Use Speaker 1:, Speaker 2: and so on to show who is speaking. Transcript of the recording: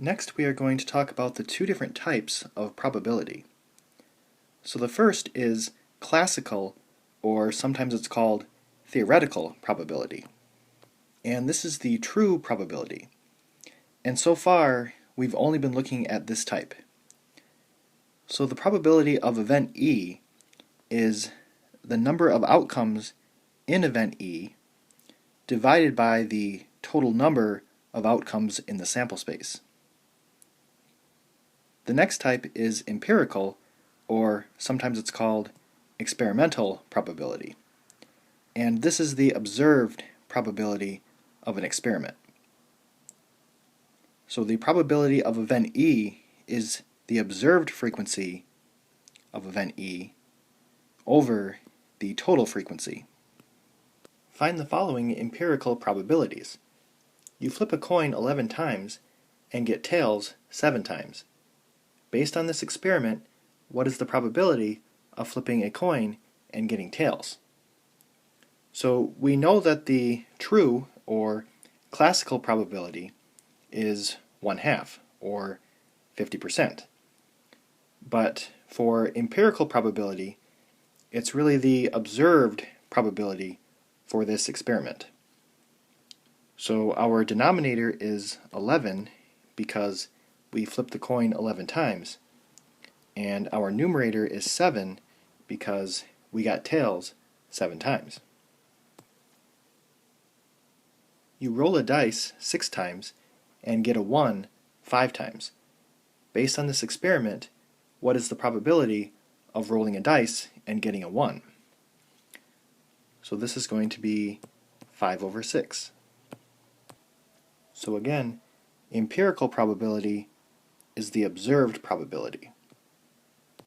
Speaker 1: Next, we are going to talk about the two different types of probability. So the first is classical, or sometimes it's called theoretical probability. And this is the true probability. And so far, we've only been looking at this type. So the probability of event E is the number of outcomes in event E divided by the total number of outcomes in the sample space. The next type is empirical, or sometimes it's called experimental probability. And this is the observed probability of an experiment. So the probability of event E is the observed frequency of event E over the total frequency. Find the following empirical probabilities. You flip a coin 11 times and get tails 7 times. Based on this experiment, what is the probability of flipping a coin and getting tails? So we know that the true or classical probability is 1/2 or 50%. But for empirical probability, it's really the observed probability for this experiment. So our denominator is 11 because we flipped the coin 11 times, and our numerator is 7 because we got tails 7 times. You roll a dice 6 times and get a 1 5 times. Based on this experiment, what is the probability of rolling a dice and getting a 1? So this is going to be 5/6. So again, empirical probability is the observed probability.